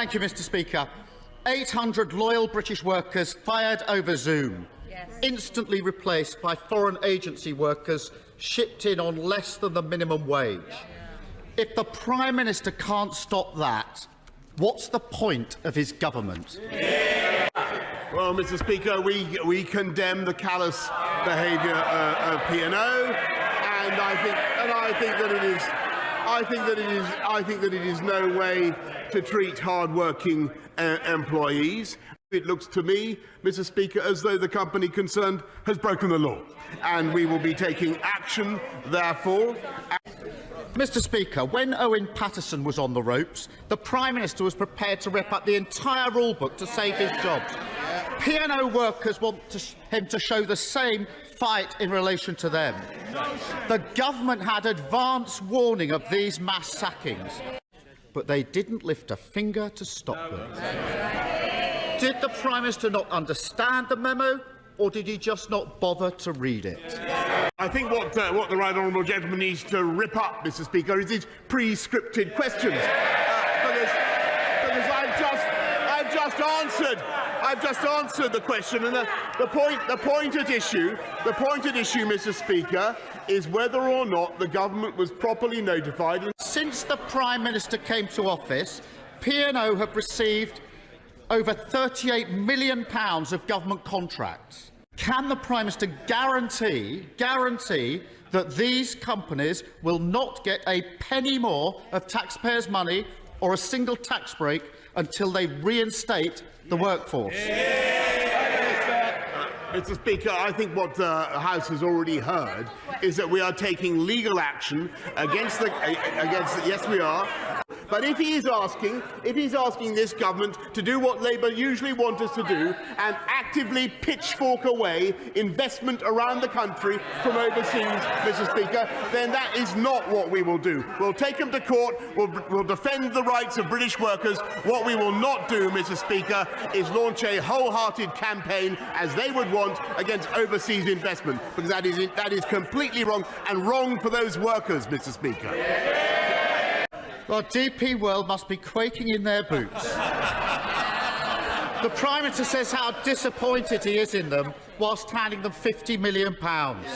Thank you, Mr. Speaker. 800 loyal British workers fired over Zoom, instantly replaced by foreign agency workers shipped in on less than the minimum wage. If the Prime Minister can't stop that, what's the point of his government? Well, Mr. Speaker, we condemn the callous behaviour of P&O, and I think that it is no way to treat hard-working employees. It looks to me, Mr. Speaker, as though the company concerned has broken the law, and we will be taking action, therefore. Mr. Speaker, when Owen Paterson was on the ropes, the Prime Minister was prepared to rip up the entire rulebook to save his jobs. P&O workers want him to show the same fight in relation to them. The government had advance warning of these mass sackings, but they didn't lift a finger to stop them. Did the Prime Minister not understand the memo, or did he just not bother to read it? I think what the right honourable gentleman needs to rip up, Mr. Speaker, is his pre-scripted questions, because I've just answered the question, and the point at issue, Mr. Speaker, is whether or not the government was properly notified. Since the Prime Minister came to office, P&O have received over £38 million of government contracts. Can the Prime Minister guarantee that these companies will not get a penny more of taxpayers' money or a single tax break until they reinstate the workforce? Mr. Speaker, I think what the House has already heard is that we are taking legal action against yes, we are. But if he's asking this government to do what Labour usually want us to do and actively pitchfork away investment around the country from overseas, Mr. Speaker, then that is not what we will do. We'll take him to court. We'll defend the rights of British workers. What we will not do, Mr. Speaker, is launch a wholehearted campaign, as they would want, against overseas investment, because that is completely wrong, and wrong for those workers, Mr. Speaker. Well, DP World must be quaking in their boots. The Prime Minister says how disappointed he is in them, whilst handing them £50 million. Prime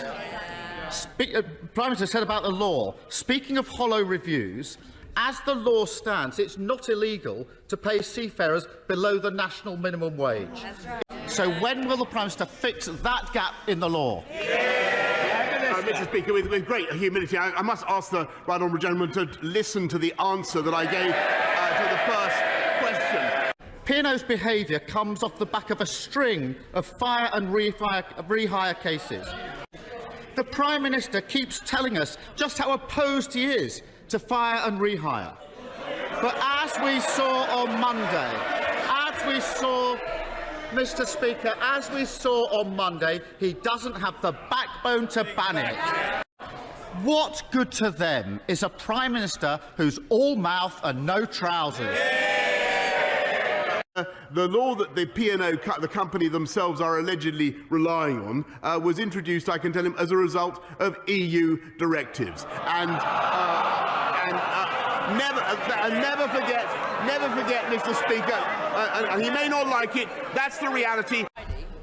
Minister said about the law, speaking of hollow reviews, as the law stands, it's not illegal to pay seafarers below the national minimum wage. So when will the Prime Minister fix that gap in the law? Mr. Speaker, with great humility, I must ask the right honourable gentleman to listen to the answer that I gave to the first question. P&O's behaviour comes off the back of a string of fire and rehire cases. The Prime Minister keeps telling us just how opposed he is to fire and rehire. But as we saw on Monday, Mr. Speaker, as we saw on Monday, he doesn't have the backbone to ban it. What good to them is a Prime Minister who's all mouth and no trousers? The law that the P&O, the company themselves, are allegedly relying on was introduced, I can tell him, as a result of EU directives. Never forget, Mr. Speaker, and he may not like it, that's the reality.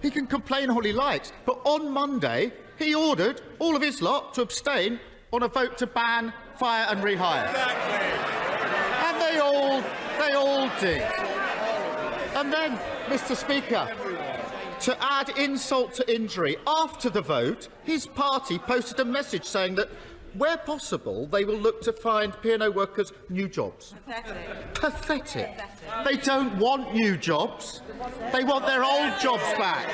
He can complain all he likes, but on Monday he ordered all of his lot to abstain on a vote to ban fire and rehire. Exactly. And they all did. And then, Mr. Speaker, to add insult to injury, after the vote, his party posted a message saying that, where possible, they will look to find P&O workers new jobs. Pathetic. They don't want new jobs. They want their old jobs back.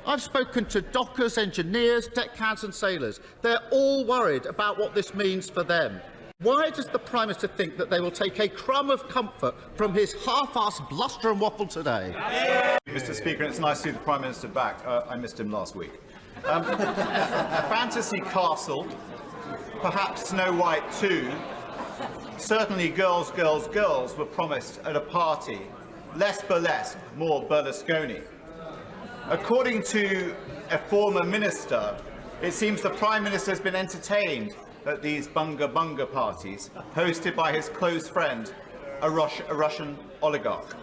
I've spoken to dockers, engineers, deckhands and sailors. They're all worried about what this means for them. Why does the Prime Minister think that they will take a crumb of comfort from his half-assed bluster and waffle today? Mr. Speaker, it's nice to see the Prime Minister back. I missed him last week. Fantasy Castle, perhaps Snow White too. Certainly girls, girls, girls were promised at a party. Less burlesque, more Berlusconi. According to a former minister, it seems the Prime Minister has been entertained at these bunga bunga parties, hosted by his close friend, a Russian oligarch.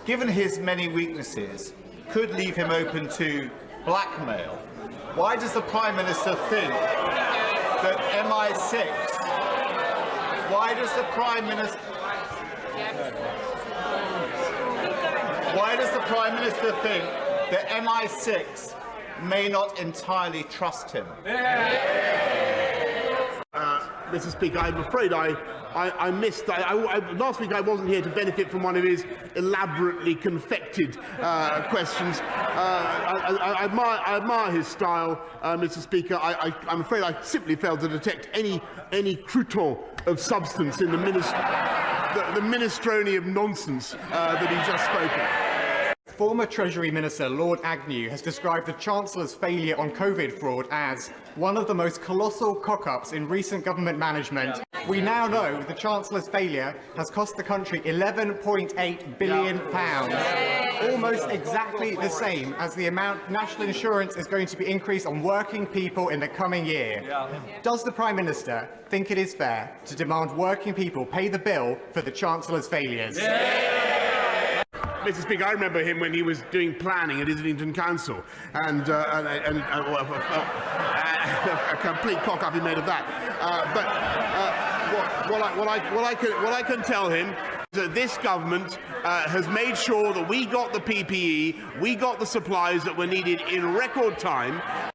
Given his many weaknesses, could leave him open to blackmail. Why does the Prime Minister think that MI6? Why does the Prime Minister? Why does the Prime Minister think that MI6 may not entirely trust him? Mr. Speaker, I'm afraid I missed. Last week I wasn't here to benefit from one of his elaborately confected questions. I admire his style, Mr. Speaker. I'm afraid I simply failed to detect any crouton of substance in the minestrone of nonsense that he just spoken. Former Treasury Minister Lord Agnew has described the Chancellor's failure on COVID fraud as one of the most colossal cock-ups in recent government management. We now know the Chancellor's failure has cost the country £11.8 billion, almost exactly the same as the amount national insurance is going to be increased on working people in the coming year. Does the Prime Minister think it is fair to demand working people pay the bill for the Chancellor's failures? Mr. Speaker, I remember him when he was doing planning at Islington Council, and a complete cock-up he made of that. What I can tell him is that this government has made sure that we got the PPE, we got the supplies that were needed in record time.